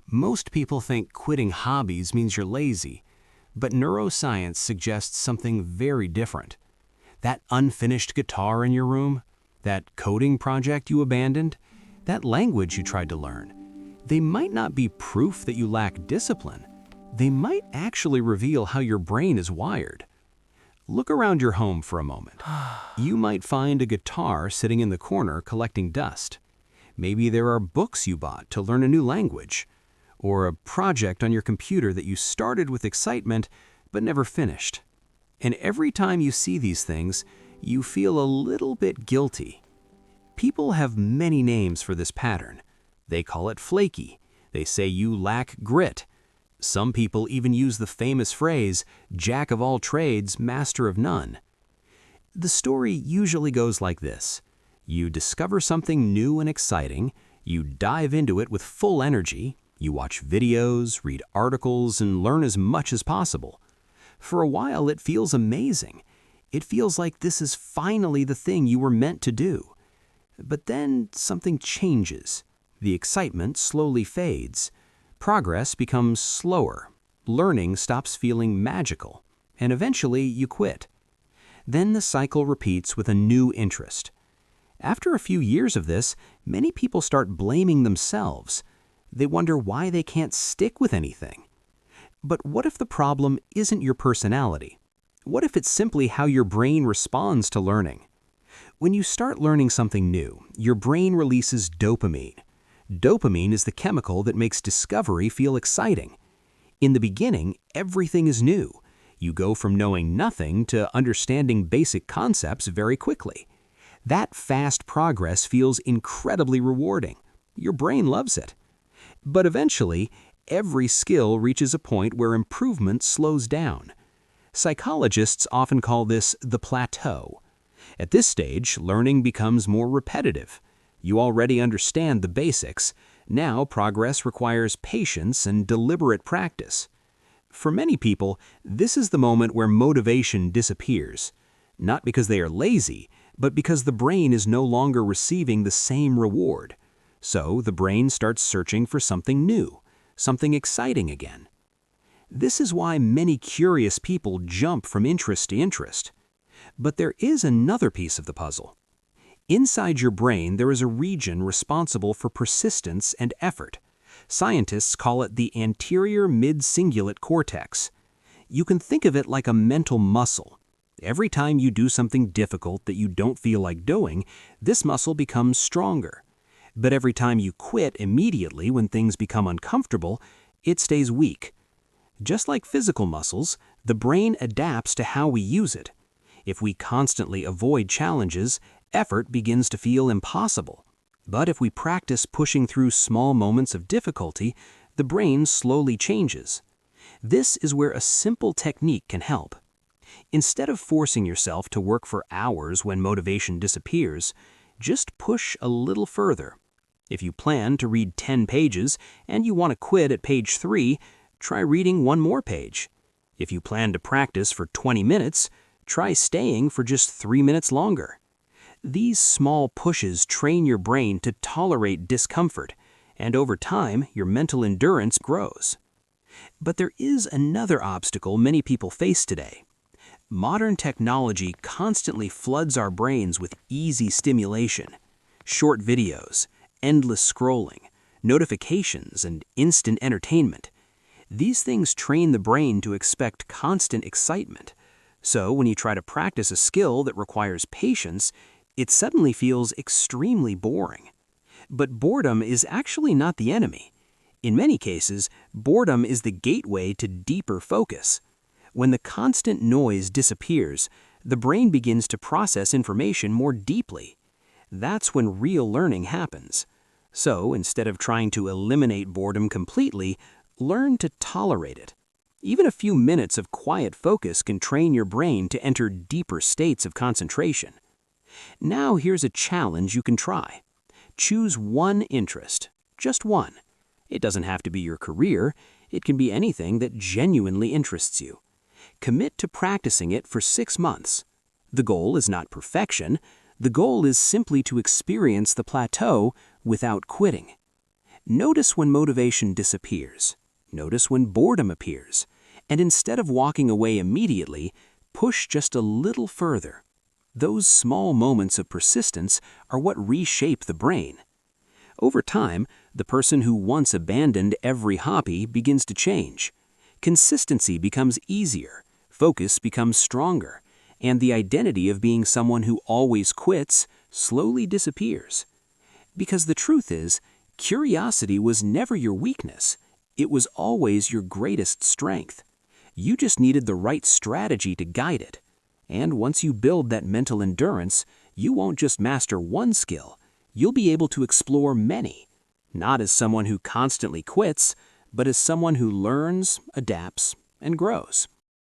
Most people think quitting hobbies means you're lazy, but neuroscience suggests something very different. That unfinished guitar in your room, that coding project you abandoned, that language you tried to learn, they might not be proof that you lack discipline. They might actually reveal how your brain is wired. Look around your home for a moment. You might find a guitar sitting in the corner collecting dust. Maybe there are books you bought to learn a new language, or a project on your computer that you started with excitement but never finished. And every time you see these things, you feel a little bit guilty. People have many names for this pattern. They call it flaky. They say you lack grit. Some people even use the famous phrase, "Jack of all trades, master of none." The story usually goes like this. You discover something new and exciting, you dive into it with full energy, you watch videos, read articles, and learn as much as possible. For a while, it feels amazing. It feels like this is finally the thing you were meant to do. But then something changes. The excitement slowly fades. Progress becomes slower. Learning stops feeling magical. And eventually, you quit. Then the cycle repeats with a new interest. After a few years of this, many people start blaming themselves. They wonder why they can't stick with anything. But what if the problem isn't your personality? What if it's simply how your brain responds to learning? When you start learning something new, your brain releases dopamine. Dopamine is the chemical that makes discovery feel exciting. In the beginning, everything is new. You go from knowing nothing to understanding basic concepts very quickly. That fast progress feels incredibly rewarding. Your brain loves it. But eventually, every skill reaches a point where improvement slows down. Psychologists often call this the plateau. At this stage, learning becomes more repetitive. You already understand the basics. Now, progress requires patience and deliberate practice. For many people, this is the moment where motivation disappears. Not because they are lazy, but because the brain is no longer receiving the same reward. So the brain starts searching for something new, something exciting again. This is why many curious people jump from interest to interest. But there is another piece of the puzzle. Inside your brain, there is a region responsible for persistence and effort. Scientists call it the anterior mid-cingulate cortex. You can think of it like a mental muscle. Every time you do something difficult that you don't feel like doing, this muscle becomes stronger. But every time you quit immediately when things become uncomfortable, it stays weak. Just like physical muscles, the brain adapts to how we use it. If we constantly avoid challenges, effort begins to feel impossible. But if we practice pushing through small moments of difficulty, the brain slowly changes. This is where a simple technique can help. Instead of forcing yourself to work for hours when motivation disappears, just push a little further. If you plan to read 10 pages and you want to quit at page 3, try reading one more page. If you plan to practice for 20 minutes, try staying for just 3 minutes longer. These small pushes train your brain to tolerate discomfort, and over time, your mental endurance grows. But there is another obstacle many people face today. Modern technology constantly floods our brains with easy stimulation. Short videos, endless scrolling, notifications, and instant entertainment. These things train the brain to expect constant excitement. So when you try to practice a skill that requires patience, it suddenly feels extremely boring. But boredom is actually not the enemy. In many cases, boredom is the gateway to deeper focus. When the constant noise disappears, the brain begins to process information more deeply. That's when real learning happens. So instead of trying to eliminate boredom completely, learn to tolerate it. Even a few minutes of quiet focus can train your brain to enter deeper states of concentration. Now here's a challenge you can try. Choose one interest, just one. It doesn't have to be your career. It can be anything that genuinely interests you. Commit to practicing it for 6 months. The goal is not perfection. The goal is simply to experience the plateau without quitting. Notice when motivation disappears. Notice when boredom appears. And instead of walking away immediately, push just a little further. Those small moments of persistence are what reshape the brain. Over time, the person who once abandoned every hobby begins to change. Consistency becomes easier, focus becomes stronger, and the identity of being someone who always quits slowly disappears. Because the truth is, curiosity was never your weakness. It was always your greatest strength. You just needed the right strategy to guide it. And once you build that mental endurance, you won't just master one skill, you'll be able to explore many. Not as someone who constantly quits, but as someone who learns, adapts, and grows.